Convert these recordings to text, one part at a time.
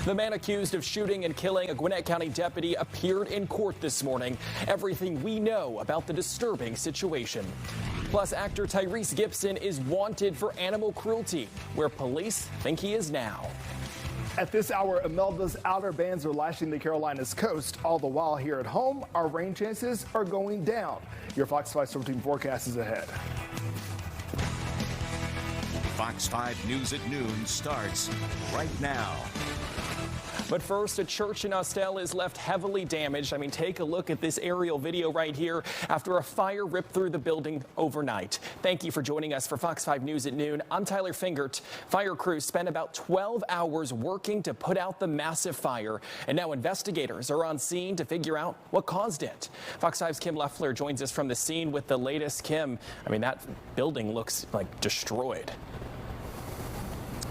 The man accused of shooting and killing a Gwinnett County deputy appeared in court this morning. Everything we know about the disturbing situation. Plus, actor Tyrese Gibson is wanted for animal cruelty, where police think he is now. At this hour, Imelda's outer bands are lashing the Carolinas coast. All the while here at home, our rain chances are going down. Your Fox 5 Storm Team forecast is ahead. Fox 5 News at noon starts right now. But first, a church in Austell is left heavily damaged. Take a look at this aerial video right here after a fire ripped through the building overnight. Thank you for joining us for Fox 5 News at noon. I'm Tyler Fingert. Fire crews spent about 12 hours working to put out the massive fire, and now investigators are on scene to figure out what caused it. Fox 5's Kim Leffler joins us from the scene with the latest. Kim, that building looks like destroyed.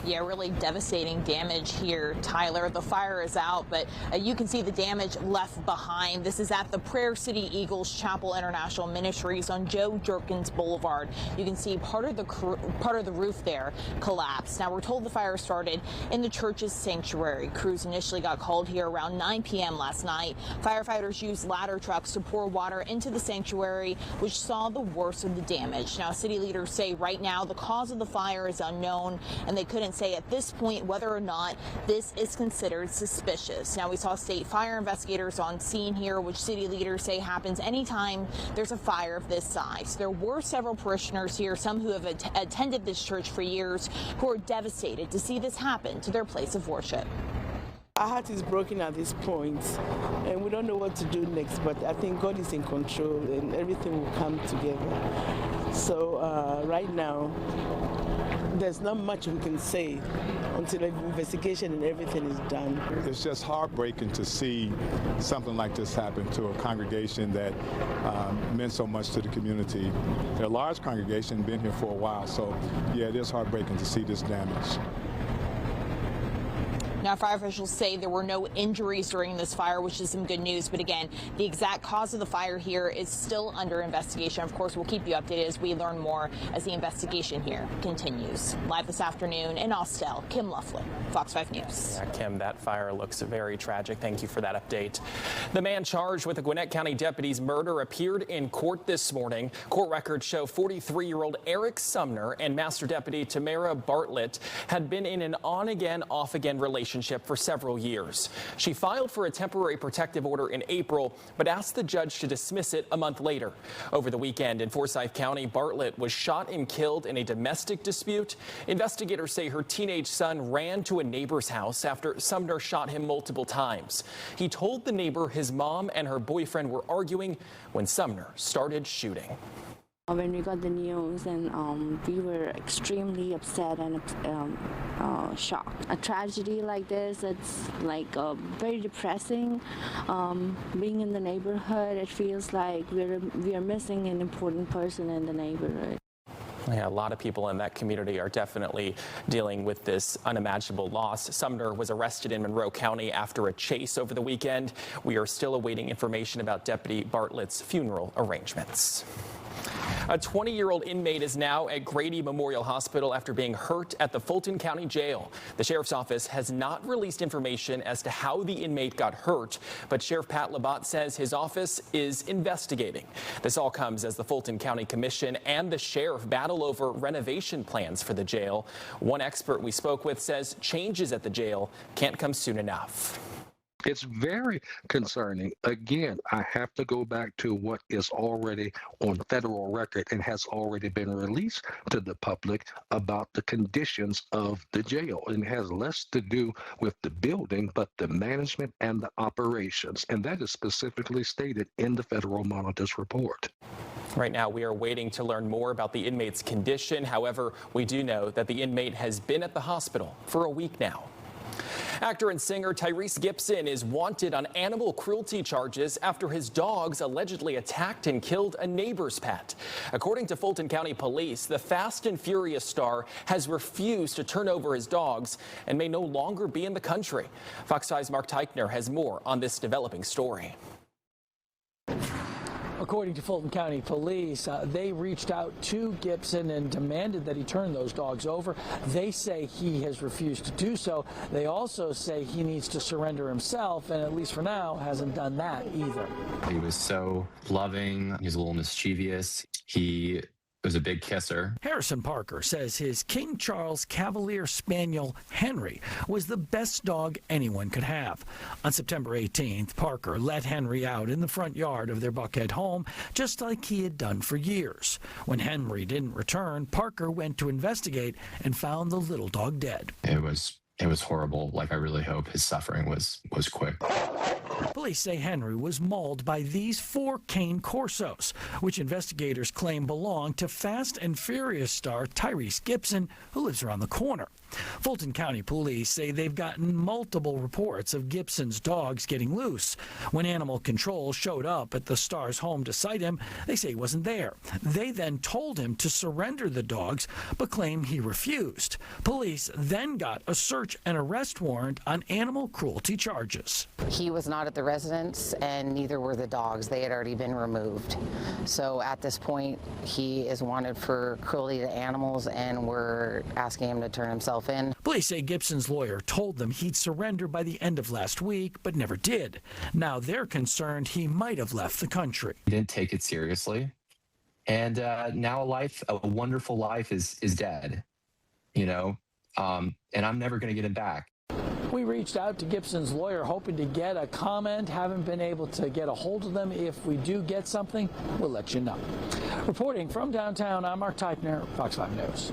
Yeah, really devastating damage here, Tyler. The fire is out, but you can see the damage left behind. This is at the Prayer City Eagles Chapel International Ministries on Joe Jerkins Boulevard. You can see part of the roof there collapsed. Now, we're told the fire started in the church's sanctuary. Crews initially got called here around 9 p.m. last night. Firefighters used ladder trucks to pour water into the sanctuary, which saw the worst of the damage. Now, city leaders say right now the cause of the fire is unknown, and they couldn't say at this point whether or not this is considered suspicious. Now, we saw state fire investigators on scene here, which city leaders say happens anytime there's a fire of this size. There were several parishioners here, some who have attended this church for years, who are devastated to see this happen to their place of worship. Our heart is broken at this point, and we don't know what to do next, but I think God is in control and everything will come together. So right now, there's not much we can say until the investigation and everything is done. It's just heartbreaking to see something like this happen to a congregation that meant so much to the community. They're a large congregation, been here for a while, so yeah, it is heartbreaking to see this damage. Now, fire officials say there were no injuries during this fire, which is some good news. But again, the exact cause of the fire here is still under investigation. Of course, we'll keep you updated as we learn more as the investigation here continues. Live this afternoon in Austell, Kim Leffler, Fox 5 News. Yeah, Kim, that fire looks very tragic. Thank you for that update. The man charged with the Gwinnett County deputy's murder appeared in court this morning. Court records show 43-year-old Eric Sumner and Master Deputy Tamara Bartlett had been in an on-again, off-again relationship for several years. She filed for a temporary protective order in April, but asked the judge to dismiss it a month later. Over the weekend in Forsyth County, Bartlett was shot and killed in a domestic dispute. Investigators say her teenage son ran to a neighbor's house after Sumner shot him multiple times. He told the neighbor his mom and her boyfriend were arguing when Sumner started shooting. When we got the news, and we were extremely upset and shocked. A tragedy like this, it's like very depressing. Being in the neighborhood, it feels like we are missing an important person in the neighborhood. Yeah, a lot of people in that community are definitely dealing with this unimaginable loss. Sumner was arrested in Monroe County after a chase over the weekend. We are still awaiting information about Deputy Bartlett's funeral arrangements. A 20-year-old inmate is now at Grady Memorial Hospital after being hurt at the Fulton County Jail. The sheriff's office has not released information as to how the inmate got hurt, but Sheriff Pat Labatt says his office is investigating. This all comes as the Fulton County Commission and the sheriff battle over renovation plans for the jail. One expert we spoke with says changes at the jail can't come soon enough. It's very concerning. Again, I have to go back to what is already on federal record and has already been released to the public about the conditions of the jail. And it has less to do with the building, but the management and the operations. And that is specifically stated in the Federal Monitor's report. Right now, we are waiting to learn more about the inmate's condition. However, we do know that the inmate has been at the hospital for a week now. Actor and singer Tyrese Gibson is wanted on animal cruelty charges after his dogs allegedly attacked and killed a neighbor's pet. According to Fulton County Police, the Fast and Furious star has refused to turn over his dogs and may no longer be in the country. Fox 5's Mark Teichner has more on this developing story. According to Fulton County Police, they reached out to Gibson and demanded that he turn those dogs over. They say he has refused to do so. They also say he needs to surrender himself, and at least for now hasn't done that either. He was so loving. He was a little mischievous. He was a big kisser. Harrison Parker says his King Charles Cavalier Spaniel Henry was the best dog anyone could have. On September 18th, Parker let Henry out in the front yard of their Buckhead home, just like he had done for years. When Henry didn't return, Parker went to investigate and found the little dog dead. It was horrible. Like, I really hope his suffering was quick. Police say Henry was mauled by these 4 cane Corsos, which investigators claim belong to Fast and Furious star Tyrese Gibson, who lives around the corner. Fulton County Police say they've gotten multiple reports of Gibson's dogs getting loose. When Animal Control showed up at the star's home to cite him, they say he wasn't there. They then told him to surrender the dogs, but claim he refused. Police then got a search and arrest warrant on animal cruelty charges. He was not at the residence, and neither were the dogs. They had already been removed. So at this point, he is wanted for cruelty to animals, and we're asking him to turn himself in. Police say Gibson's lawyer told them he'd surrender by the end of last week, but never did. Now they're concerned he might have left the country. He didn't take it seriously. And now a wonderful life is dead, you know, and I'm never going to get him back. We reached out to Gibson's lawyer hoping to get a comment. Haven't been able to get a hold of them. If we do get something, we'll let you know. Reporting from downtown, I'm Mark Teitner, Fox 5 News.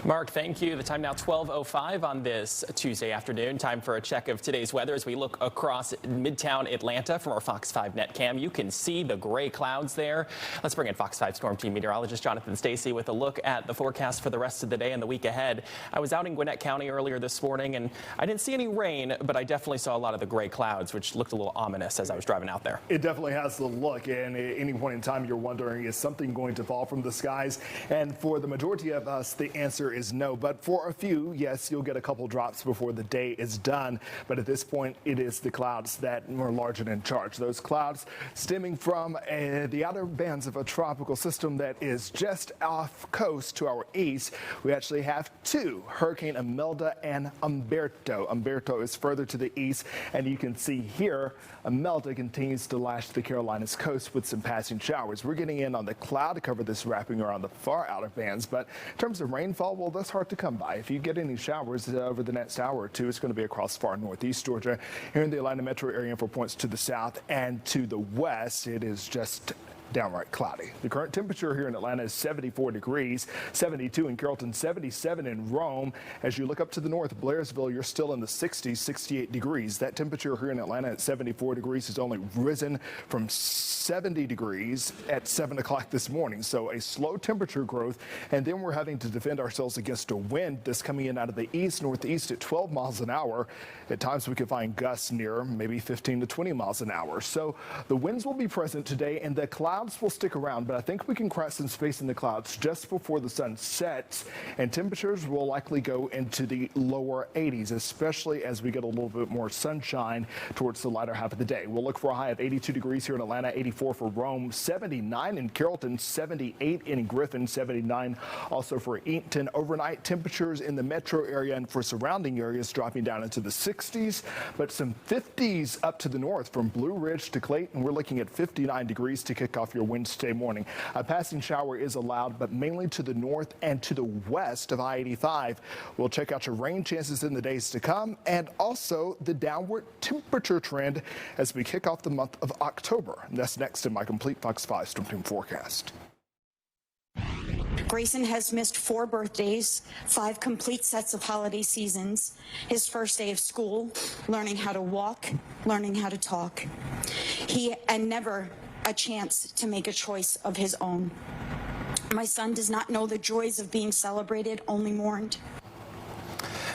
Mark, thank you. The time now 12:05 on this Tuesday afternoon. Time for a check of today's weather as we look across Midtown Atlanta from our Fox 5 net cam. You can see the gray clouds there. Let's bring in Fox 5 Storm Team meteorologist Jonathan Stacy with a look at the forecast for the rest of the day and the week ahead. I was out in Gwinnett County earlier this morning and I didn't see any rain, but I definitely saw a lot of the gray clouds, which looked a little ominous as I was driving out there. It definitely has the look, and at any point in time you're wondering, is something going to fall from the skies? And for the majority of us, the answer is no. But for a few, yes, you'll get a couple drops before the day is done. But at this point, it is the clouds that are large and in charge. Those clouds stemming from the outer bands of a tropical system that is just off coast to our east. We actually have 2, Hurricane Imelda and Umberto. Umberto is further to the east, and you can see here, Imelda continues to lash the Carolinas coast with some passing showers. We're getting in on the cloud cover that's wrapping around the far outer bands, but in terms of rainfall, well, that's hard to come by. If you get any showers over the next hour or two, it's going to be across far northeast Georgia. Here in the Atlanta metro area for points to the south and to the west, it is just downright cloudy. The current temperature here in Atlanta is 74 degrees, 72 in Carrollton, 77 in Rome. As you look up to the north, Blairsville, you're still in the 60s, 68 degrees. That temperature here in Atlanta at 74 degrees has only risen from 70 degrees at 7 o'clock this morning. So a slow temperature growth, and then we're having to defend ourselves against a wind that's coming in out of the east northeast at 12 miles an hour. At times we could find gusts near maybe 15 to 20 miles an hour. So the winds will be present today, and the clouds will stick around, but I think we can crack some space in the clouds just before the sun sets, and temperatures will likely go into the lower 80s, especially as we get a little bit more sunshine towards the latter half of the day. We'll look for a high of 82 degrees here in Atlanta, 84 for Rome, 79 in Carrollton, 78 in Griffin, 79 also for Eaton. Overnight temperatures in the metro area and for surrounding areas dropping down into the 60s, but some 50s up to the north from Blue Ridge to Clayton. We're looking at 59 degrees to kick off your Wednesday morning. A passing shower is allowed, but mainly to the north and to the west of I-85. We'll check out your rain chances in the days to come and also the downward temperature trend as we kick off the month of October. And that's next in my complete Fox 5 Storm Team forecast. Grayson has missed 4 birthdays, 5 complete sets of holiday seasons, his first day of school, learning how to walk, learning how to talk. And never a chance to make a choice of his own. My son does not know the joys of being celebrated, only mourned.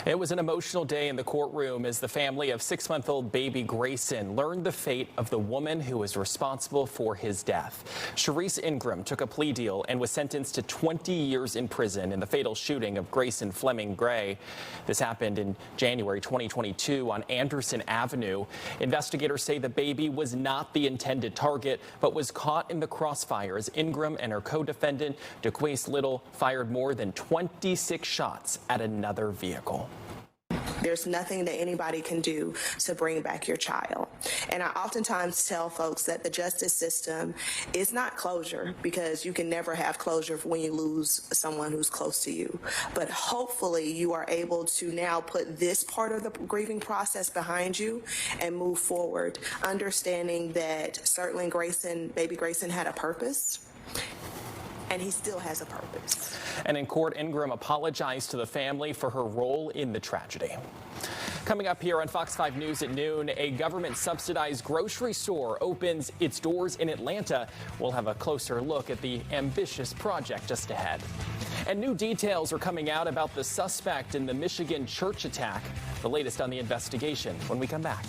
It was an emotional day in the courtroom as the family of 6-month-old baby Grayson learned the fate of the woman who was responsible for his death. Tyrese Ingram took a plea deal and was sentenced to 20 years in prison in the fatal shooting of Grayson Fleming Gray. This happened in January 2022 on Anderson Avenue. Investigators say the baby was not the intended target, but was caught in the crossfire as Ingram and her co-defendant, DeQuace Little, fired more than 26 shots at another vehicle. There's nothing that anybody can do to bring back your child. And I oftentimes tell folks that the justice system is not closure, because you can never have closure when you lose someone who's close to you. But hopefully you are able to now put this part of the grieving process behind you and move forward, understanding that certainly baby Grayson had a purpose. And he still has a purpose. And in court, Ingram apologized to the family for her role in the tragedy. Coming up here on Fox 5 News at noon, a government-subsidized grocery store opens its doors in Atlanta. We'll have a closer look at the ambitious project just ahead. And new details are coming out about the suspect in the Michigan church attack. The latest on the investigation when we come back.